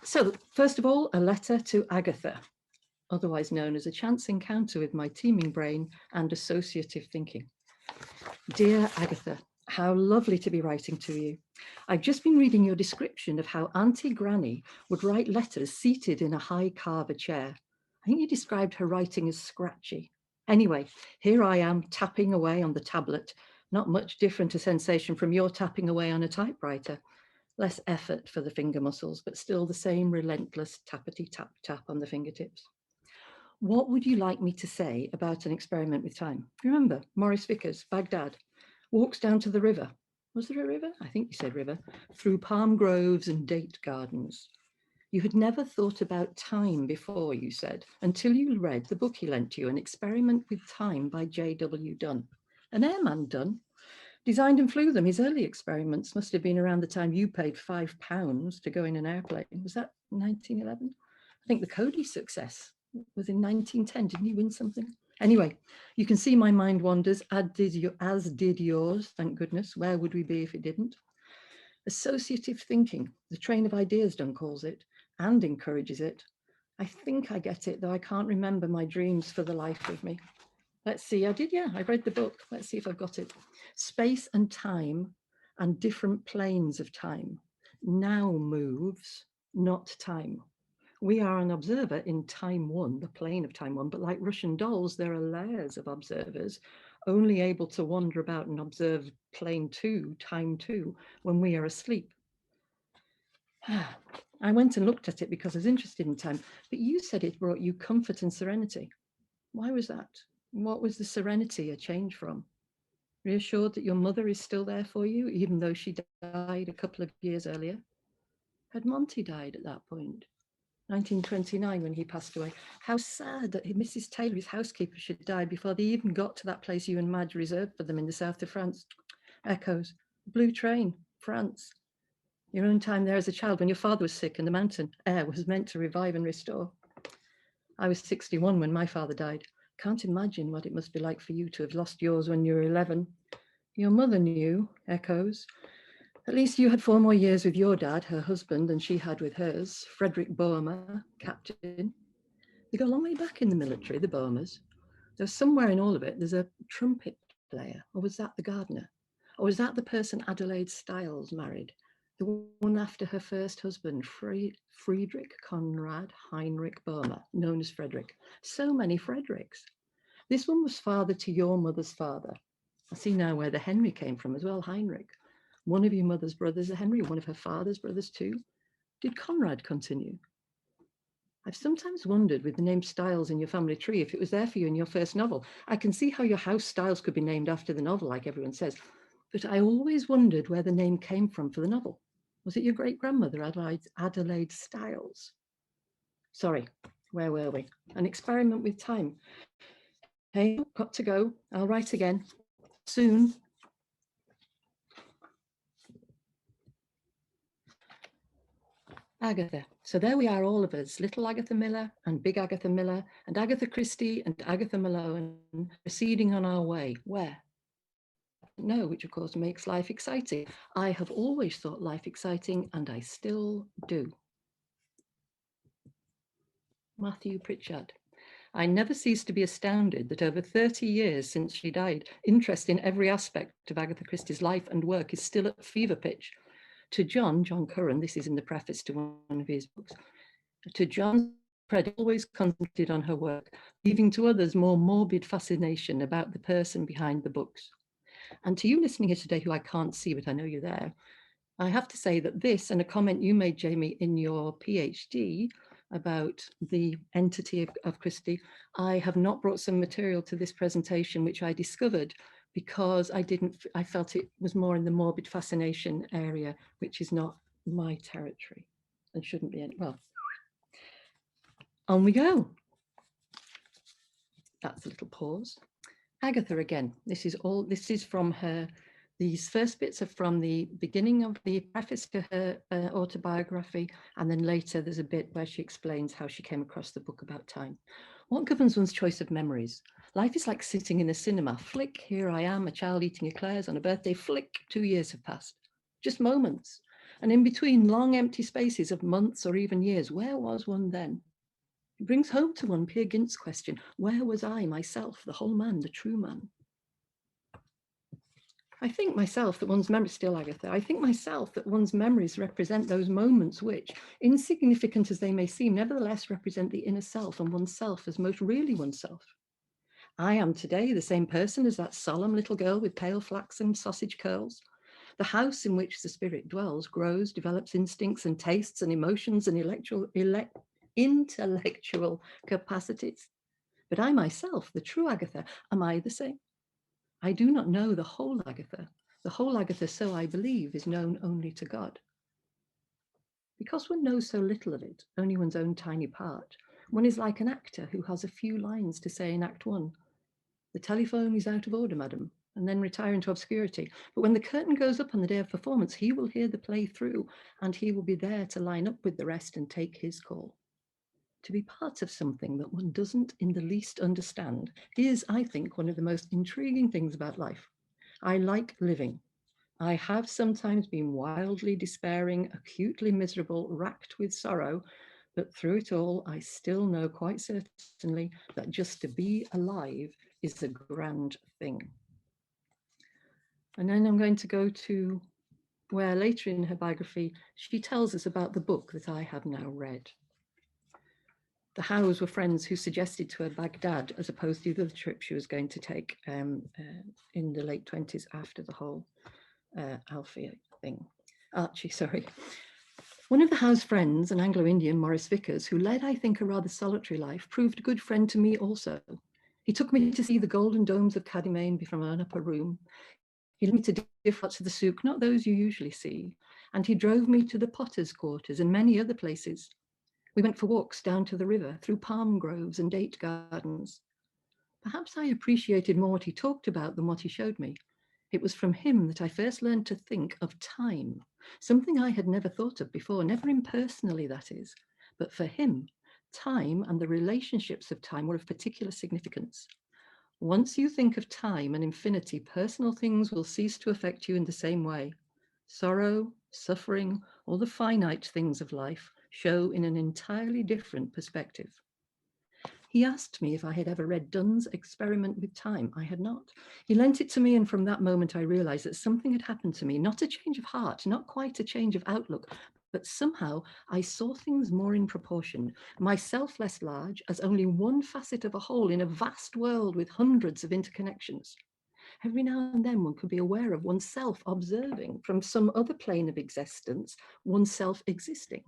So first of all, a letter to Agatha, otherwise known as a chance encounter with my teeming brain and associative thinking. Dear Agatha, how lovely to be writing to you. I've just been reading your description of how Auntie Granny would write letters seated in a high carver chair. I think you described her writing as scratchy. Anyway, here I am tapping away on the tablet. Not much different a sensation from your tapping away on a typewriter. Less effort for the finger muscles, but still the same relentless tappity tap tap on the fingertips. What would you like me to say about an experiment with time? Remember, Maurice Vickers, Baghdad, walks down to the river. Was there a river? I think you said river. Through palm groves and date gardens. You had never thought about time before, you said, until you read the book he lent you, An Experiment with Time by J.W. Dunn. An airman, Dunn. Designed and flew them. His early experiments must have been around the time you paid £5 to go in an airplane. Was that 1911? I think the Cody success was in 1910. Didn't he win something? Anyway, you can see my mind wanders, as did yours, thank goodness. Where would we be if it didn't? Associative thinking, the train of ideas, Dunn calls it, and encourages it. I think I get it, though I can't remember my dreams for the life of me. Let's see, I did, yeah, I read the book. Let's see if I've got it. Space and time and different planes of time. Now moves, not time. We are an observer in time one, the plane of time one, but like Russian dolls, there are layers of observers only able to wander about and observe plane two, time two, when we are asleep. I went and looked at it because I was interested in time, but you said it brought you comfort and serenity. Why was that? What was the serenity a change from? Reassured that your mother is still there for you, even though she died a couple of years earlier? Had Monty died at that point? 1929 when he passed away. How sad that Mrs. Taylor, his housekeeper, should die before they even got to that place you and Madge reserved for them in the south of France. Echoes. Blue train, France. Your own time there as a child when your father was sick and the mountain air was meant to revive and restore. I was 61 when my father died. Can't imagine what it must be like for you to have lost yours when you were 11. Your mother knew, echoes. At least you had 4 more years with your dad, her husband, than she had with hers, Frederick Boehmer, captain. They go a long way back in the military, the Boehmers. There's somewhere in all of it, there's a trumpet player, or was that the gardener? Or was that the person Adelaide Stiles married? The one after her first husband, Friedrich Conrad Heinrich Boehmer, known as Frederick. So many Fredericks. This one was father to your mother's father. I see now where the Henry came from as well, Heinrich. One of your mother's brothers, a Henry, one of her father's brothers too. Did Conrad continue? I've sometimes wondered with the name Stiles in your family tree, if it was there for you in your first novel. I can see how your house Stiles could be named after the novel, like everyone says, but I always wondered where the name came from for the novel. Was it your great-grandmother, Adelaide Stiles? Sorry, where were we? An experiment with time. Hey, got to go. I'll write again soon. Agatha. So there we are, all of us, little Agatha Miller and big Agatha Miller and Agatha Christie and Agatha Malone, proceeding on our way. Where? No, which of course makes life exciting. I have always thought life exciting, and I still do. Matthew Pritchard. I never cease to be astounded that over 30 years since she died, interest in every aspect of Agatha Christie's life and work is still at fever pitch. To John Curran, this is in the preface to one of his books, to John's credit, always concentrated on her work, leaving to others more morbid fascination about the person behind the books. And to you listening here today, who I can't see, but I know you're there, I have to say that this and a comment you made, Jamie, in your PhD about the entity of Christie, I have not brought some material to this presentation, which I discovered because I felt it was more in the morbid fascination area, which is not my territory and shouldn't be any, well, on we go. That's a little pause. Agatha again, this is from her, these first bits are from the beginning of the preface to her autobiography, and then later there's a bit where she explains how she came across the book about time. What governs one's choice of memories? Life is like sitting in a cinema. Flick, here I am, a child eating eclairs on a birthday. Flick, 2 years have passed. Just moments. And in between long empty spaces of months or even years, where was one then? It brings home to one Peer Gynt's question, where was I, myself, the whole man, the true man? I think myself that one's memories, still Agatha, I think myself that one's memories represent those moments which, insignificant as they may seem, nevertheless represent the inner self and oneself as most really oneself. I am today the same person as that solemn little girl with pale flaxen sausage curls. The house in which the spirit dwells grows, develops instincts and tastes and emotions and intellectual capacities. But I myself, the true Agatha, am I the same? I do not know the whole Agatha. The whole Agatha, so I believe, is known only to God. Because one knows so little of it, only one's own tiny part, one is like an actor who has a few lines to say in Act 1. The telephone is out of order, madam, and then retire into obscurity. But when the curtain goes up on the day of performance, he will hear the play through, and he will be there to line up with the rest and take his call. To be part of something that one doesn't in the least understand is, I think, one of the most intriguing things about life. I like living. I have sometimes been wildly despairing, acutely miserable, racked with sorrow, but through it all, I still know quite certainly that just to be alive is a grand thing. And then I'm going to go to where later in her biography, she tells us about the book that I have now read. The Howes were friends who suggested to her Baghdad as opposed to the other trip she was going to take in the late 20s after the whole Alfie thing. Archie, sorry. One of the Howe's friends, an Anglo-Indian, Maurice Vickers, who led, I think, a rather solitary life, proved a good friend to me also. He took me to see the golden domes of Cadimane from an upper room. He led me to different parts of the souk, not those you usually see, and he drove me to the potters' quarters and many other places. We went for walks down to the river, through palm groves and date gardens. Perhaps I appreciated more what he talked about than what he showed me. It was from him that I first learned to think of time, something I had never thought of before, never impersonally, that is. But for him, time and the relationships of time were of particular significance. Once you think of time and infinity, personal things will cease to affect you in the same way. Sorrow, suffering, all the finite things of life show in an entirely different perspective. He asked me if I had ever read Donne's Experiment with Time. I had not. He lent it to me, and from that moment I realized that something had happened to me, not a change of heart, not quite a change of outlook, but somehow I saw things more in proportion, myself less large, as only one facet of a whole in a vast world with hundreds of interconnections. Every now and then one could be aware of oneself observing from some other plane of existence, oneself existing.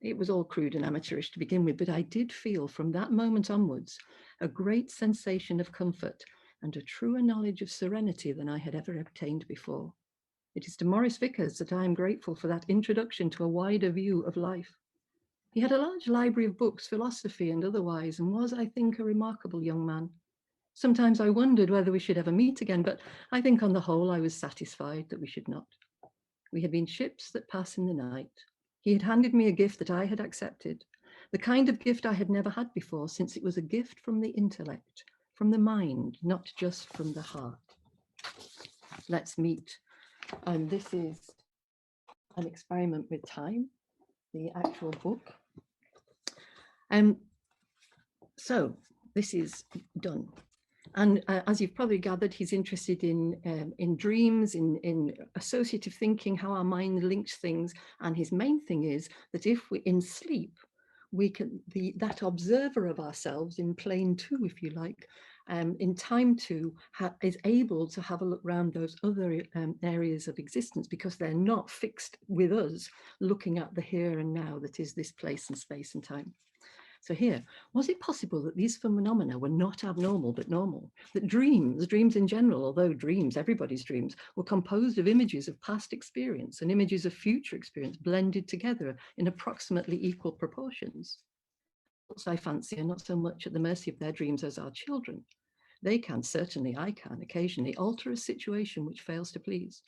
It was all crude and amateurish to begin with, but I did feel from that moment onwards a great sensation of comfort and a truer knowledge of serenity than I had ever obtained before. It is to Maurice Vickers that I am grateful for that introduction to a wider view of life. He had a large library of books, philosophy and otherwise, and was, I think, a remarkable young man. Sometimes I wondered whether we should ever meet again, but I think on the whole I was satisfied that we should not. We had been ships that pass in the night. He had handed me a gift that I had accepted, the kind of gift I had never had before, since it was a gift from the intellect, from the mind, not just from the heart. Let's meet. This is An Experiment with Time, the actual book. So this is done. And as you've probably gathered, he's interested in dreams, in associative thinking, how our mind links things. And his main thing is that if we in sleep, we can that observer of ourselves in plane two, if you like, in time two, is able to have a look around those other areas of existence because they're not fixed with us looking at the here and now that is this place and space and time. So here, was it possible that these phenomena were not abnormal, but normal? That dreams in general, although dreams, everybody's dreams, were composed of images of past experience and images of future experience blended together in approximately equal proportions? I fancy are not so much at the mercy of their dreams as our children. They can, certainly I can, occasionally alter a situation which fails to please.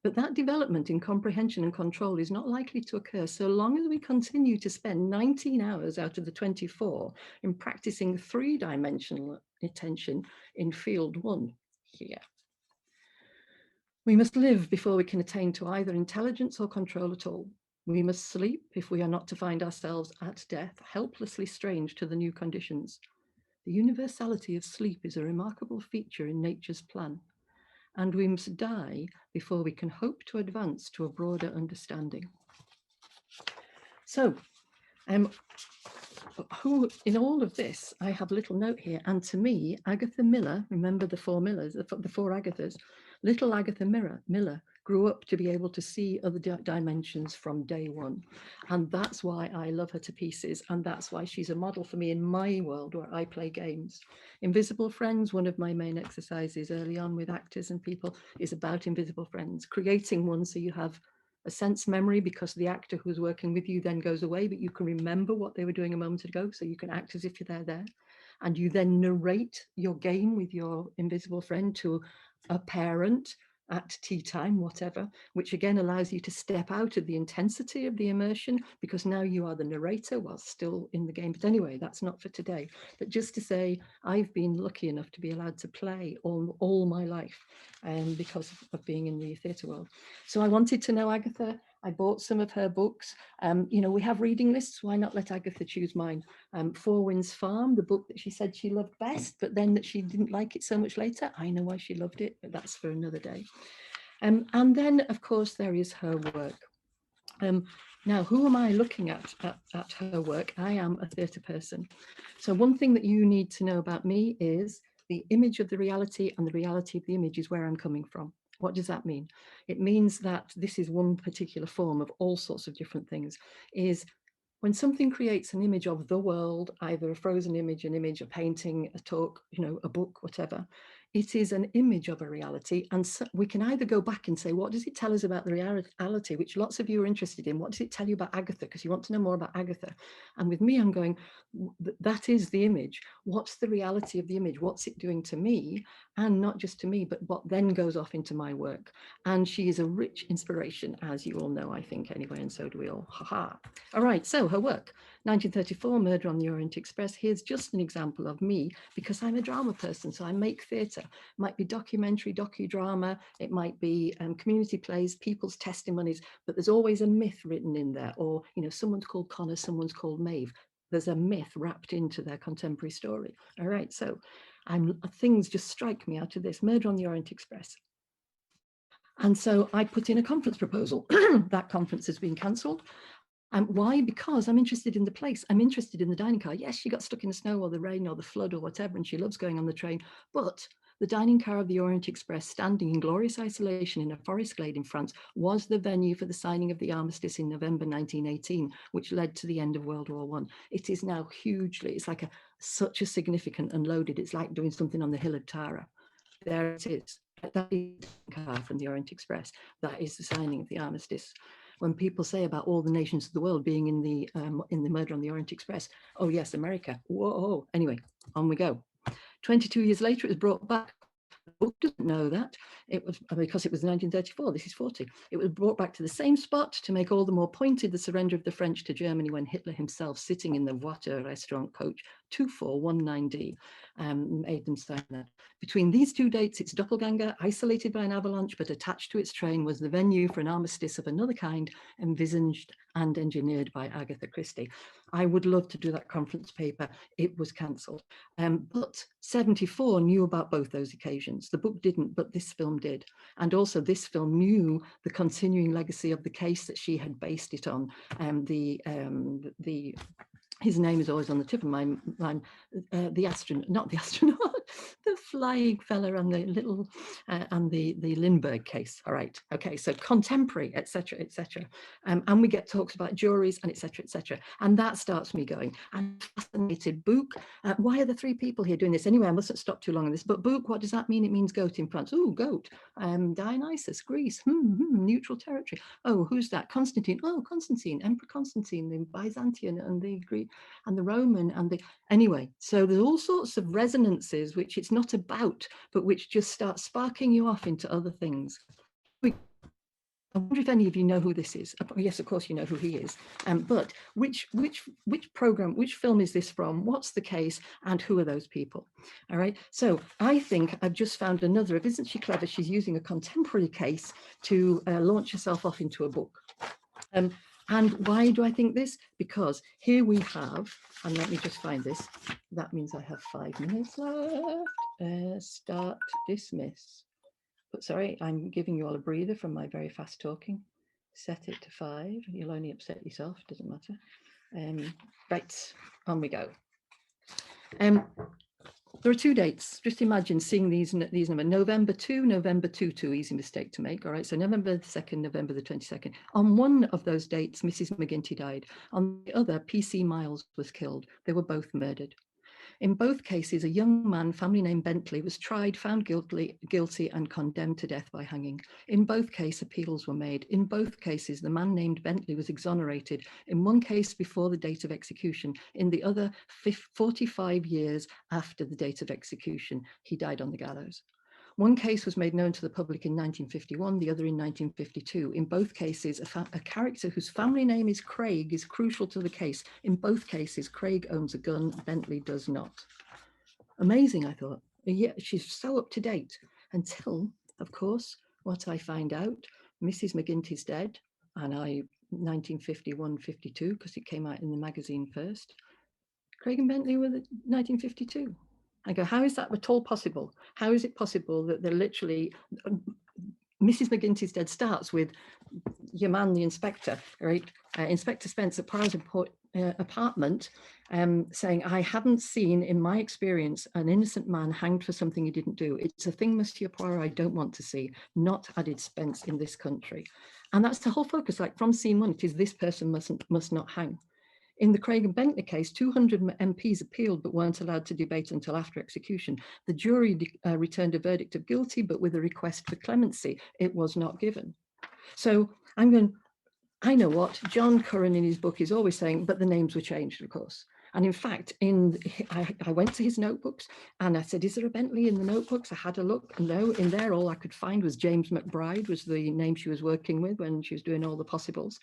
But that development in comprehension and control is not likely to occur so long as we continue to spend 19 hours out of the 24 in practicing three-dimensional attention in field one here. We must live before we can attain to either intelligence or control at all. We must sleep if we are not to find ourselves at death, helplessly strange to the new conditions. The universality of sleep is a remarkable feature in nature's plan, and we must die before we can hope to advance to a broader understanding. So, who in all of this, I have a little note here, and to me, Agatha Miller, remember the four Millers, the four Agathas, little Agatha Miller grew up to be able to see other dimensions from day one. And that's why I love her to pieces. And that's why she's a model for me in my world where I play games. Invisible Friends, one of my main exercises early on with actors and people, is about invisible friends, creating one so you have a sense memory, because the actor who's working with you then goes away, but you can remember what they were doing a moment ago, so you can act as if you're there. And you then narrate your game with your invisible friend to a parent at tea time, whatever, which again allows you to step out of the intensity of the immersion, because now you are the narrator while still in the game. But anyway, that's not for today. But just to say, I've been lucky enough to be allowed to play all my life because of being in the theatre world. So I wanted to know Agatha. I bought some of her books. You know, we have reading lists. Why not let Agatha choose mine? Four Winds Farm, the book that she said she loved best, but then that she didn't like it so much later. I know why she loved it, but that's for another day. And then, of course, there is her work. Now, who am I looking at her work? I am a theatre person. So one thing that you need to know about me is the image of the reality and the reality of the image is where I'm coming from. What does that mean? It means that this is one particular form of all sorts of different things, is when something creates an image of the world, either a frozen image, an image, a painting, a talk, you know, a book, whatever, it is an image of a reality. And so we can either go back and say, what does it tell us about the reality, which lots of you are interested in? What does it tell you about Agatha? Because you want to know more about Agatha. And with me, I'm going, that is the image. What's the reality of the image? What's it doing to me? And not just to me, but what then goes off into my work. And she is a rich inspiration, as you all know, I think, anyway, and so do we all. Ha-ha. All right, so her work, 1934, Murder on the Orient Express. Here's just an example of me, because I'm a drama person, so I make theatre. It might be documentary, docudrama, it might be community plays, people's testimonies, but there's always a myth written in there, or, you know, someone's called Connor, someone's called Maeve. There's a myth wrapped into their contemporary story. All right, so things just strike me out of this, Murder on the Orient Express. And so I put in a conference proposal. That conference has been cancelled. Why? Because I'm interested in the place. I'm interested in the dining car. Yes, she got stuck in the snow or the rain or the flood or whatever, and she loves going on the train. But the dining car of the Orient Express, standing in glorious isolation in a forest glade in France, was the venue for the signing of the armistice in November 1918, which led to the end of World War I. It is now hugely, it's like such a significant and loaded, it's like doing something on the hill of Tara. There it is. That is the car from the Orient Express. That is the signing of the armistice. When people say about all the nations of the world being in the Murder on the Orient Express, oh yes, America. Whoa. Anyway, on we go. 22 years later, it was brought back. The book doesn't know that. It was because it was 1934. This is 40. It was brought back to the same spot to make all the more pointed the surrender of the French to Germany when Hitler himself, sitting in the Voiture restaurant coach 2419D, made them sign that. Between these two dates, its doppelganger, isolated by an avalanche but attached to its train, was the venue for an armistice of another kind, envisaged and engineered by Agatha Christie. I would love to do that conference paper. It was cancelled. But 74 knew about both those occasions. The book didn't, but this film did. And also this film knew the continuing legacy of the case that she had based it on. His name is always on the tip of my mind, the astronaut, not the astronaut, the flying fella and the little, and the Lindbergh case. All right, okay, so contemporary, etc., etc. And we get talks about juries and etc., etc. And that starts me going. I'm fascinated. Book, why are the three people here doing this? Anyway, I mustn't stop too long on this, but book, what does that mean? It means goat in France. Oh, goat. Dionysus, Greece, neutral territory. Oh, who's that? Constantine. Oh, Constantine, Emperor Constantine, the Byzantine and the Greek and the Roman and the, anyway, so there's all sorts of resonances which it's not about, but which just start sparking you off into other things. I wonder if any of you know who this is. Yes, of course you know who he is. But which program, which film is this from? What's the case? And who are those people? All right. So I think I've just found another. Isn't she clever? She's using a contemporary case to launch herself off into a book. And why do I think this? Because here we have, and let me just find this. That means I have 5 minutes left. Start, dismiss. But sorry, I'm giving you all a breather from my very fast talking. Set it to 5. You'll only upset yourself, doesn't matter. Right, on we go. There are 2 dates. Just imagine seeing these numbers. November 2, November 2, easy mistake to make. All right, so November the 2nd, November the 22nd. On one of those dates, Mrs. McGinty died. On the other, PC Miles was killed. They were both murdered. In both cases, a young man, family name Bentley, was tried, found guilty and condemned to death by hanging. In both cases, appeals were made. In both cases, the man named Bentley was exonerated. In one case before the date of execution. In the other, 45 years after the date of execution, he died on the gallows. One case was made known to the public in 1951, the other in 1952. In both cases, a character whose family name is Craig is crucial to the case. In both cases, Craig owns a gun, Bentley does not. Amazing, I thought. Yeah, she's so up to date until, of course, what I find out, Mrs. McGinty's dead, and 1951-52, because it came out in the magazine first. Craig and Bentley were 1952. I go, how is that at all possible? How is it possible that they're literally, Mrs. McGinty's dead starts with your man, the inspector, right? Inspector Spence at Poirot's apartment saying, I haven't seen in my experience an innocent man hanged for something he didn't do. It's a thing, Monsieur Poirot, I don't want to see, not added Spence in this country. And that's the whole focus, like from scene 1, it is this person must not hang. In the Craig and Bentley case, 200 MPs appealed but weren't allowed to debate until after execution. The jury returned a verdict of guilty, but with a request for clemency. It was not given. So I'm going, I know what, John Curran in his book is always saying, but the names were changed, of course. And in fact, I went to his notebooks and I said, is there a Bentley in the notebooks? I had a look, and no, in there all I could find was James McBride was the name she was working with when she was doing all the possibles.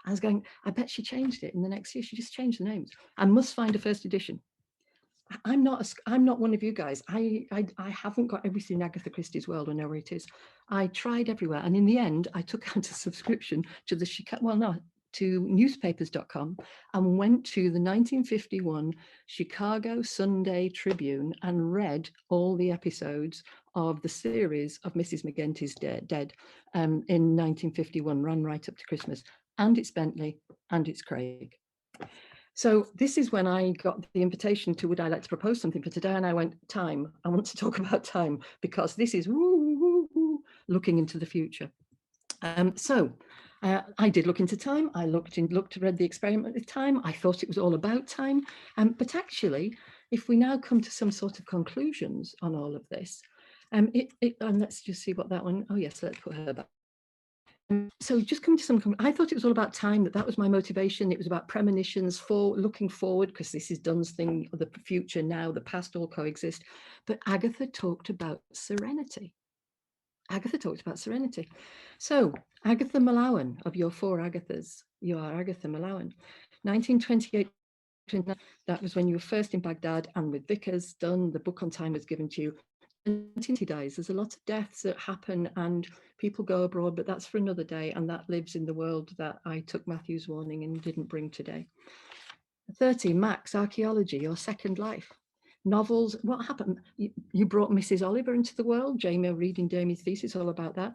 I was going, I bet she changed it in the next year. She just changed the names. I must find a first edition. I'm not one of you guys. I haven't got everything in Agatha Christie's world. I know where it is. I tried everywhere, and in the end, I took out a subscription to to newspapers.com and went to the 1951 Chicago Sunday Tribune and read all the episodes of the series of Mrs. McGinty's Dead in 1951, run right up to Christmas. And it's Bentley and it's Craig. So this is when I got the invitation to, would I like to propose something for today? And I went, time. I want to talk about time because this is looking into the future. I did look into time. I read the experiment with time. I thought it was all about time. But actually, if we now come to some sort of conclusions on all of this, and let's just see what that one, oh yes, let's put her back. So just coming to some, I thought it was all about time, that was my motivation. It was about premonitions, looking forward, because this is Dunn's thing, the future now, the past all coexist. But Agatha talked about serenity. So Agatha Malawan, of your 4 Agathas, you are Agatha Malawan. 1928, that was when you were first in Baghdad and with Vickers, Dunn, the book on time was given to you. He dies. There's a lot of deaths that happen and people go abroad, but that's for another day, and that lives in the world that I took Matthew's warning and didn't bring today. 30, Max, archaeology, your second life. Novels, what happened? You brought Mrs. Oliver into the world, Jamie reading Jamie's thesis, all about that,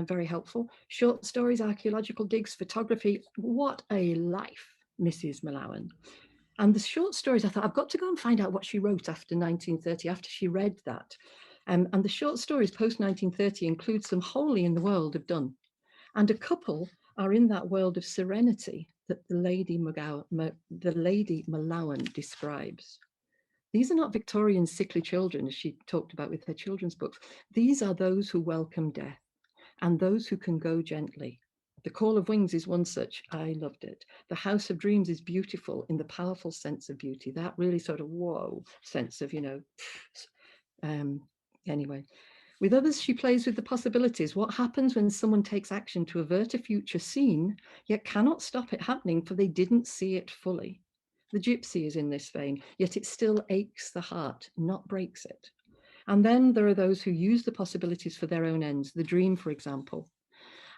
very helpful. Short stories, archaeological digs, photography, what a life, Mrs. Malawan. And the short stories, I thought, I've got to go and find out what she wrote after 1930, after she read that. And the short stories post-1930 include some wholly in the world of Dunn. And a couple are in that world of serenity that the Lady Malawan describes. These are not Victorian sickly children, as she talked about with her children's books. These are those who welcome death and those who can go gently. The Call of Wings is one such. I loved it. The House of Dreams is beautiful in the powerful sense of beauty. That really sort of whoa sense of, anyway. With others, she plays with the possibilities. What happens when someone takes action to avert a future scene, yet cannot stop it happening for they didn't see it fully? The gypsy is in this vein, yet it still aches the heart, not breaks it. And then there are those who use the possibilities for their own ends, the dream, for example.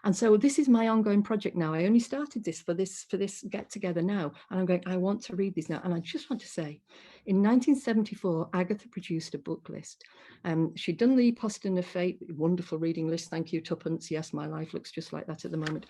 And so this is my ongoing project now. I only started this for this get together now, and I'm going, I want to read these now. And I just want to say, in 1974, Agatha produced a book list. She'd done the Poston of Fate, wonderful reading list. Thank you, tuppence. Yes, my life looks just like that at the moment.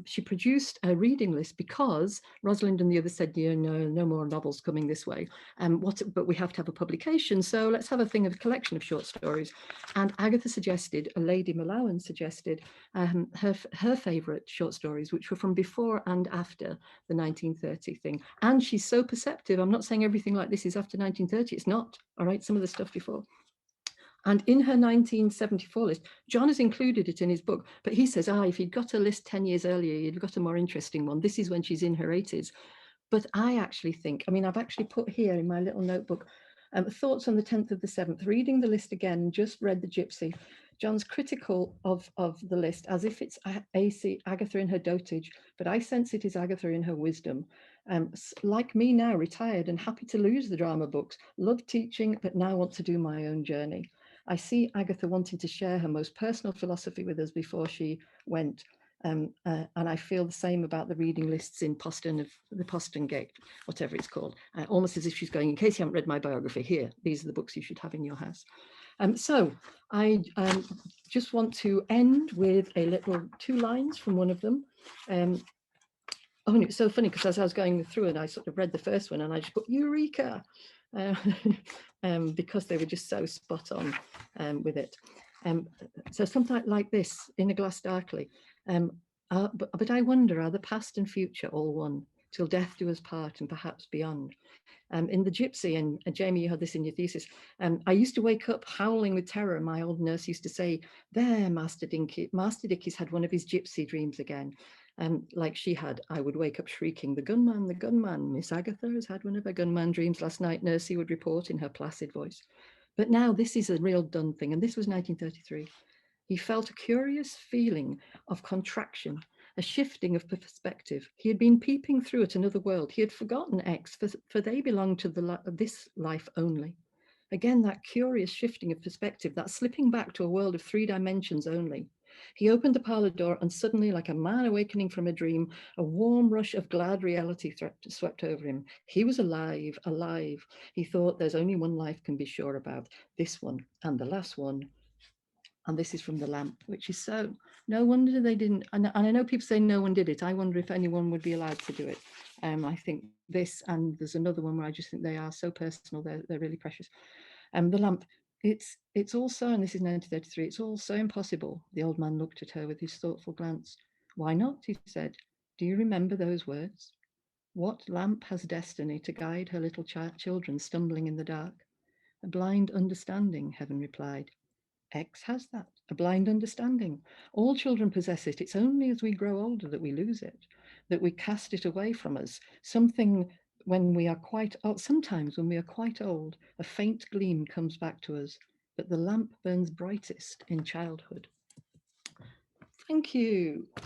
She produced a reading list because Rosalind and the others said, yeah, no more novels coming this way. But we have to have a publication, so let's have a thing of a collection of short stories. And Agatha suggested, a Lady Malawan suggested, her favourite short stories, which were from before and after the 1930 thing. And she's so perceptive. I'm not saying everything like this is after 1930. It's not. All right, some of the stuff before. And in her 1974 list, John has included it in his book, but he says, if you'd got a list 10 years earlier, you'd have got a more interesting one. This is when she's in her 80s. But I actually think, I've actually put here in my little notebook, thoughts on the 10th of the 7th, reading the list again, just read the Gypsy. John's critical of the list as if it's Agatha in her dotage, but I sense it is Agatha in her wisdom. Like me now, retired and happy to lose the drama books, love teaching, but now want to do my own journey. I see Agatha wanting to share her most personal philosophy with us before she went. And I feel the same about the reading lists in the Poston Gate, whatever it's called, almost as if she's going, in case you haven't read my biography, here, these are the books you should have in your house. So I just want to end with a little 2 lines from one of them. And it's so funny because as I was going through and I sort of read the first one and I just put Eureka, because they were just so spot on with it. So something like this, in a glass darkly. But I wonder, are the past and future all one, till death do us part and perhaps beyond? In the Gypsy, and Jamie, you had this in your thesis, I used to wake up howling with terror. My old nurse used to say, there, Master Dickie's had one of his gypsy dreams again. Like she had, I would wake up shrieking, the gunman, Miss Agatha has had one of her gunman dreams last night, Nursey would report in her placid voice. But now this is a real done thing, and this was 1933. He felt a curious feeling of contraction, a shifting of perspective. He had been peeping through at another world. He had forgotten X, for they belonged to this life only. Again, that curious shifting of perspective, that slipping back to a world of 3 dimensions only. He opened the parlor door and suddenly, like a man awakening from a dream, a warm rush of glad reality swept over him. He was alive, alive. He thought there's only one life can be sure about, this one and the last one. And this is from The Lamp, which is so, no wonder they didn't, and I know people say no one did it. I wonder if anyone would be allowed to do it. I think this, and there's another one where I just think they are so personal, they're really precious. The Lamp, it's also, and this is 1933, it's all so impossible. The old man looked at her with his thoughtful glance. Why not, he said. Do you remember those words? What lamp has destiny to guide her little children stumbling in the dark? A blind understanding, Heaven replied. X has that, a blind understanding. All children possess it. It's only as we grow older that we lose it, that we cast it away from us. Sometimes when we are quite old, a faint gleam comes back to us, but the lamp burns brightest in childhood. Thank you.